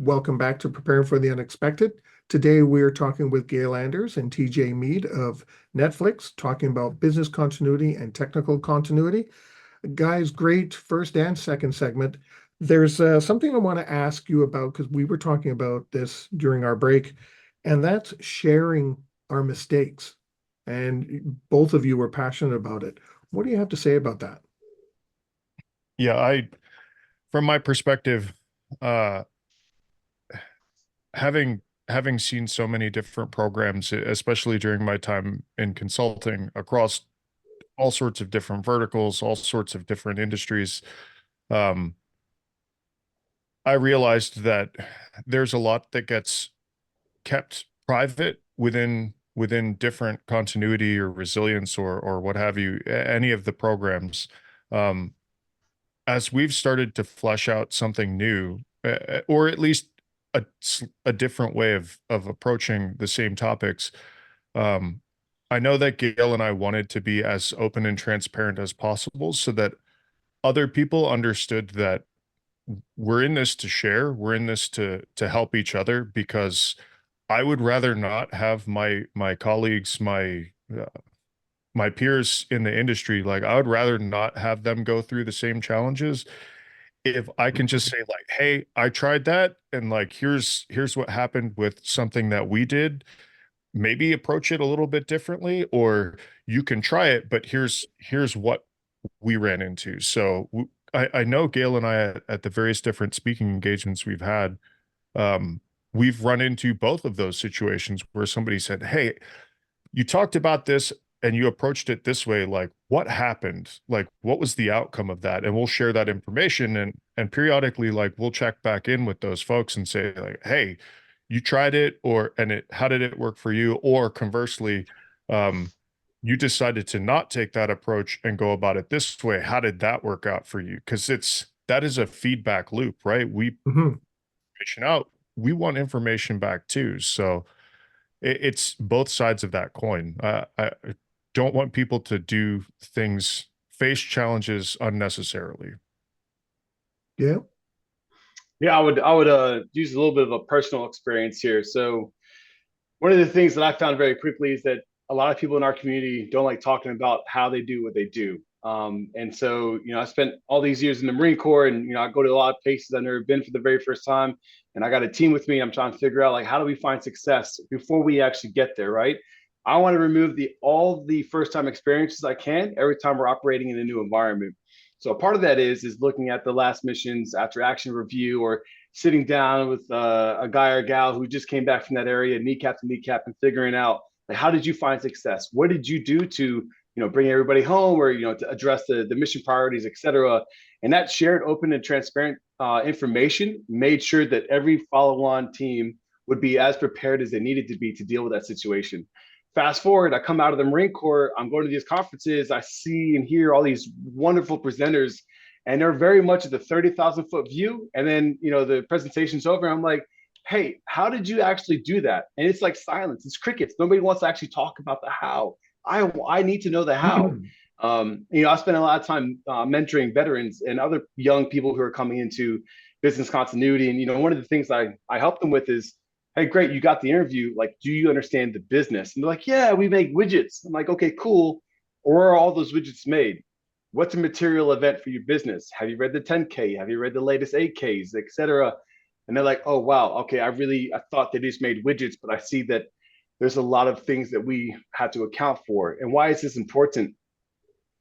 Welcome back to Preparing for the Unexpected. Today we are talking with Gayle and TJ Mead of Netflix, talking about business continuity and technical continuity. Guys, great first and second segment. There's something I want to ask you about because we were talking about this during our break, and that's sharing our mistakes. And both of you were passionate about it. What do you have to say about that? Yeah, from my perspective, uh, having seen so many different programs, especially during my time in consulting across all sorts of different verticals, all sorts of different industries, um, I realized that there's a lot that gets kept private within different continuity or resilience or what have you, any of the programs. Um, as we've started to flesh out something new, or at least a different way of approaching the same topics, um, I know that Gail and I wanted to be as open and transparent as possible so that other people understood that we're in this to share, we're in this to help each other, because I would rather not have my colleagues, my peers in the industry, like I would rather not have them go through the same challenges if I can just say like, hey, I tried that and like here's what happened with something that we did. Maybe approach it a little bit differently, or you can try it, but here's what we ran into. So I know Gail and I at the various different speaking engagements we've had, um, we've run into both of those situations where somebody said, hey, you talked about this and you approached it this way, like what happened, like what was the outcome of that, and we'll share that information, and periodically like we'll check back in with those folks and say like, hey, you tried it, or and it how did it work for you, or conversely, um you decided to not take that approach and go about it this way, how did that work out for you? Because that is a feedback loop, right? We Mhm. information out, we want information back too. So it's both sides of that coin. I don't want people to do things, face challenges unnecessarily. Yeah. Yeah, I would use a little bit of a personal experience here. So one of the things that I found very quickly is that a lot of people in our community don't like talking about how they do what they do. And so, I spent all these years in the Marine Corps, and I go to a lot of places I've never been for the very first time. And I got a team with me. I'm trying to figure out like how do we find success before we actually get there, right? I want to remove the all the first time experiences I can every time we're operating in a new environment. So part of that is looking at the last missions after action review, or sitting down with a guy or gal who just came back from that area, kneecap to kneecap, and figuring out like how did you find success? What did you do to bring everybody home, or to address the mission priorities, et cetera. And that shared, open, and transparent information made sure that every follow-on team would be as prepared as they needed to be to deal with that situation. Fast forward, I come out of the Marine Corps, I'm going to these conferences, I see and hear all these wonderful presenters, and they're very much at the 30,000 foot view. And then, the presentation's over. I'm like, hey, how did you actually do that? And it's like silence, it's crickets. Nobody wants to actually talk about the how. I need to know the how. I spend a lot of time mentoring veterans and other young people who are coming into business continuity. And, one of the things I help them with is, hey, great, you got the interview. Like, do you understand the business? And they're like, yeah, we make widgets. I'm like, okay, cool. Or are all those widgets made? What's a material event for your business? Have you read the 10K? Have you read the latest 8Ks, et cetera? And they're like, oh, wow, okay, I thought they just made widgets, but I see that there's a lot of things that we had to account for. And why is this important?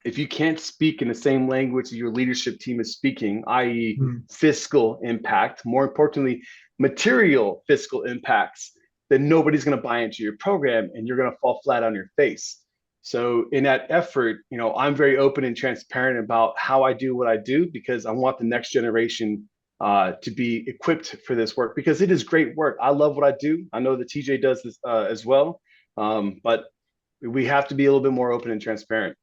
If you can't speak in the same language your leadership team is speaking, i.e., Mhm. fiscal impact, more importantly, material fiscal impacts, then nobody's going to buy into your program and you're going to fall flat on your face. So, in that effort, I'm very open and transparent about how I do what I do, because I want the next generation to be equipped for this work, because it is great work. I love what I do. I know that TJ does this as well, but we have to be a little bit more open and transparent.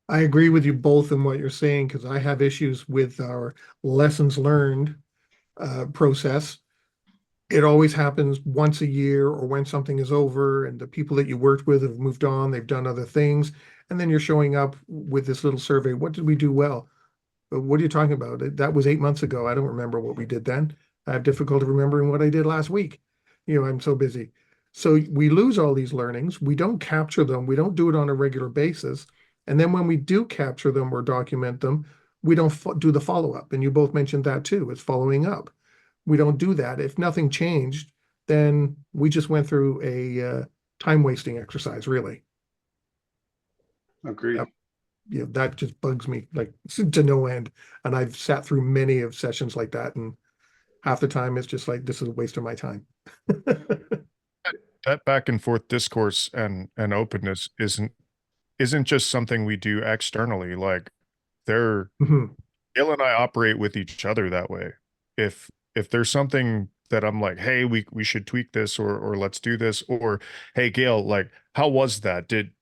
I agree with you both in what you're saying because I have issues with our lessons learned process. It always happens once a year or when something is over and the people that you worked with have moved on, they've done other things, and then you're showing up with this little survey. What did we do well? But what are you talking about? That was 8 months ago. I don't remember what we did then. I have difficulty remembering what I did last week. I'm so busy. So we lose all these learnings. We don't capture them. We don't do it on a regular basis. And then when we do capture them or document them, we don't do the follow-up. And you both mentioned that too. It's following up. We don't do that. If nothing changed, then we just went through a time wasting exercise, really. Agreed. That just bugs me like to no end. And I've sat through many of sessions like that, and half the time it's just like, this is a waste of my time. That back and forth discourse and openness isn't just something we do externally. Like they're Mhm. Gail and I operate with each other that way. If there's something that I'm like, hey, we should tweak this or let's do this, or hey Gail, like how was that? Did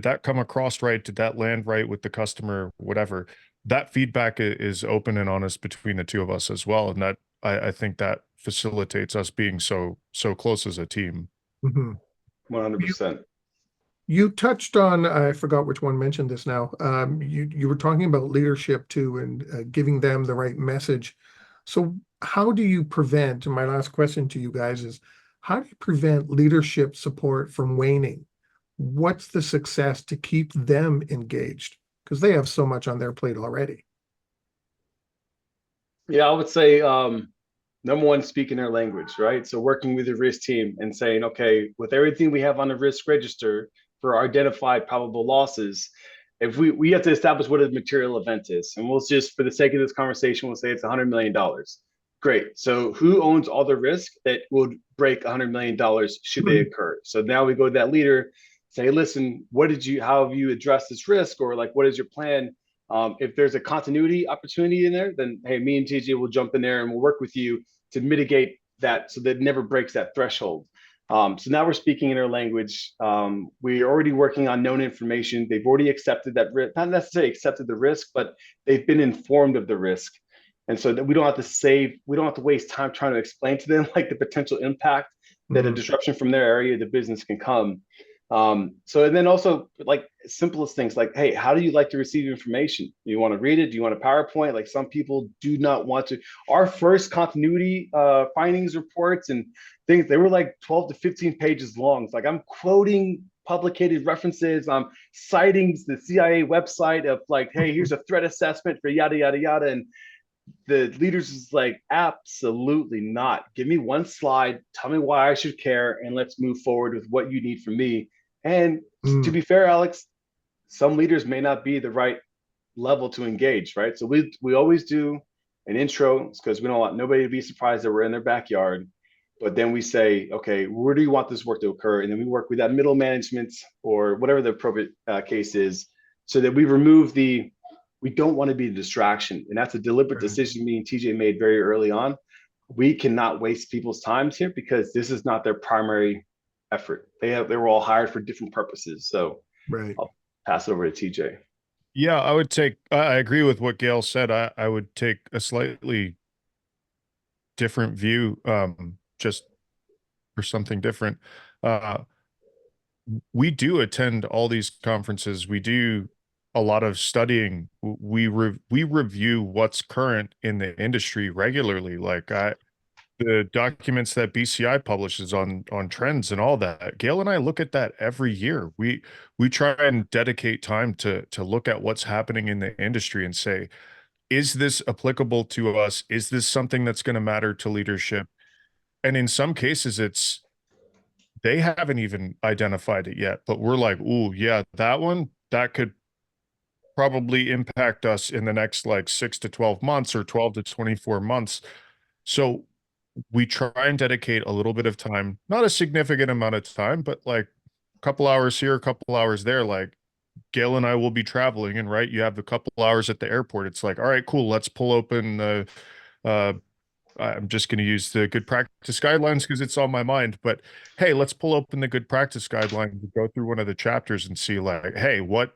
that come across right? Did that land right with the customer? Whatever. That feedback is open and honest between the two of us as well. And that I think that facilitates us being so close as a team. Mhm. 100%. You touched on, I forgot which one mentioned this now. You were talking about leadership too, and giving them the right message. So how do you prevent, and my last question to you guys is, how do you prevent leadership support from waning? What's the success to keep them engaged? Because they have so much on their plate already. Yeah, I would say number one, speaking their language, right? So working with the risk team and saying, okay, with everything we have on the risk register for our identified probable losses, if we have to establish what a material event is, and we'll just for the sake of this conversation, we'll say it's $100 million. Great. So who owns all the risk that would break $100 million should they occur? So now we go to that leader, say, listen, how have you addressed this risk, or like, what is your plan? If there's a continuity opportunity in there, then hey, me and TJ will jump in there and we'll work with you to mitigate that so that it never breaks that threshold. So now we're speaking in their language. We're already working on known information. They've already accepted that risk, not necessarily accepted the risk, but they've been informed of the risk. And so that we don't have to waste time trying to explain to them like the potential impact that a Mhm. disruption from their area of the business can come. So and then also like simplest things like, hey, how do you like to receive information? Do you want to read it? Do you want a PowerPoint? Like some people do not want to. Our first continuity findings reports and things, they were like 12 to 15 pages long. It's like I'm quoting publicated references, I'm citing the CIA website of like, hey, here's a threat assessment for yada yada yada. And the leaders is like, absolutely not. Give me one slide, tell me why I should care, and let's move forward with what you need from me. And to Mm. be fair, Alex, some leaders may not be the right level to engage, right? So we always do an intro because we don't want nobody to be surprised that we're in their backyard. But then we say, okay, where do you want this work to occur? And then we work with that middle management or whatever the appropriate case is, so that we don't want to be a distraction. And that's a deliberate Right. decision me and TJ made very early on. We cannot waste people's times here because this is not their primary effort. They were all hired for different purposes. So Right. I'll pass it over to TJ. Yeah, I agree with what Gail said. I would take a slightly different view, just for something different. Uh, we do attend all these conferences. We do a lot of studying. We review what's current in the industry regularly. The documents that BCI publishes on trends and all that. Gail and I look at that every year. We try and dedicate time to look at what's happening in the industry and say, is this applicable to us? Is this something that's going to matter to leadership? And in some cases, they haven't even identified it yet, but we're like, ooh, yeah, that one, that could probably impact us in the next like 6 to 12 months or 12 to 24 months. So we try and dedicate a little bit of time, not a significant amount of time, but like a couple hours here, a couple hours there. Like Gail and I will be traveling, and right, you have a couple hours at the airport. It's like, all right, cool, let's pull open the uh I'm just going to use the good practice guidelines because it's on my mind. But hey, let's pull open the good practice guidelines and go through one of the chapters and see like, hey, what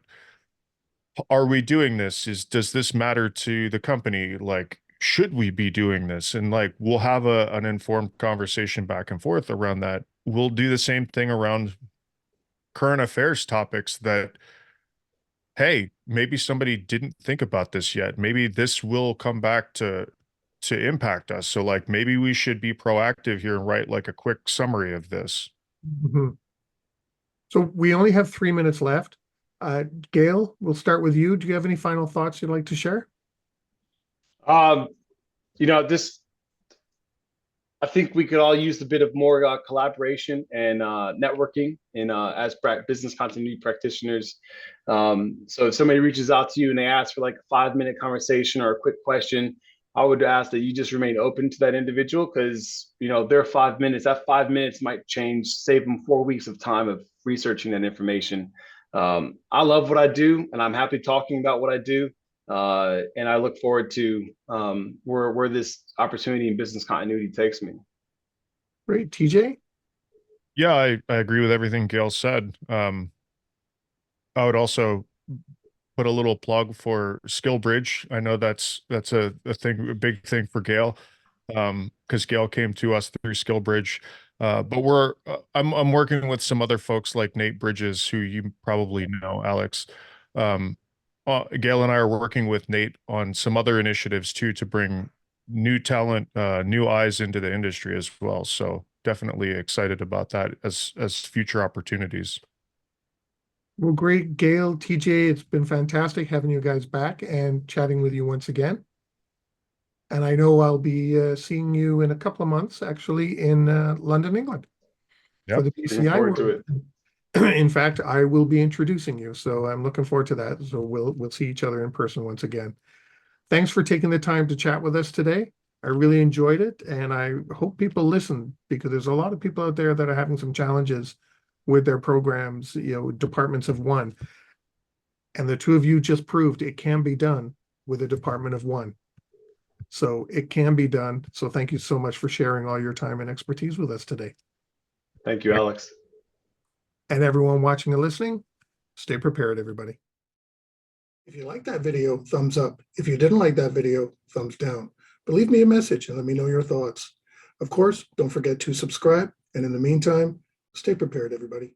are we doing this? Does this matter to the company? Like, should we be doing this? And like, we'll have an informed conversation back and forth around that. We'll do the same thing around current affairs topics that, hey, maybe somebody didn't think about this yet. Maybe this will come back impact us. So like maybe we should be proactive here and write like a quick summary of this. Mhm. So we only have 3 minutes left. Gayle, we'll start with you. Do you have any final thoughts you'd like to share? You know, this I think we could all use a bit of more collaboration and networking in as business continuity practitioners. So if somebody reaches out to you and they ask for like a 5-minute conversation or a quick question, I would ask that you just remain open to that individual, because you know their 5 minutes. That 5 minutes might change, save them 4 weeks of time of researching that information. I love what I do, and I'm happy talking about what I do. And I look forward to where this opportunity in business continuity takes me. Great. TJ? Yeah, I agree with everything Gail said. I would also put a little plug for SkillBridge. I know that's a thing, a big thing for Gail, because Gail came to us through SkillBridge. But I'm working with some other folks like Nate Bridges, who you probably know, Alex. Gail and I are working with Nate on some other initiatives too, to bring new talent, new eyes into the industry as well. So definitely excited about that as future opportunities. Well, great. Gayle, TJ, it's been fantastic having you guys back and chatting with you once again. And I know I'll be seeing you in a couple of months, actually, in London, England, for Yep. the Looking BCI forward to World. In fact, I will be introducing you, so I'm looking forward to that. So we'll see each other in person once again. Thanks for taking the time to chat with us today. I really enjoyed it, and I hope people listen, because there's a lot of people out there that are having some challenges with their programs, departments of one. And the two of you just proved it can be done with a department of one. So it can be done. So thank you so much for sharing all your time and expertise with us today. Thank you, Alex. And everyone watching and listening, stay prepared, everybody. If you liked that video, thumbs up. If you didn't like that video, thumbs down. But leave me a message and let me know your thoughts. Of course, don't forget to subscribe. And in the meantime, stay prepared, everybody.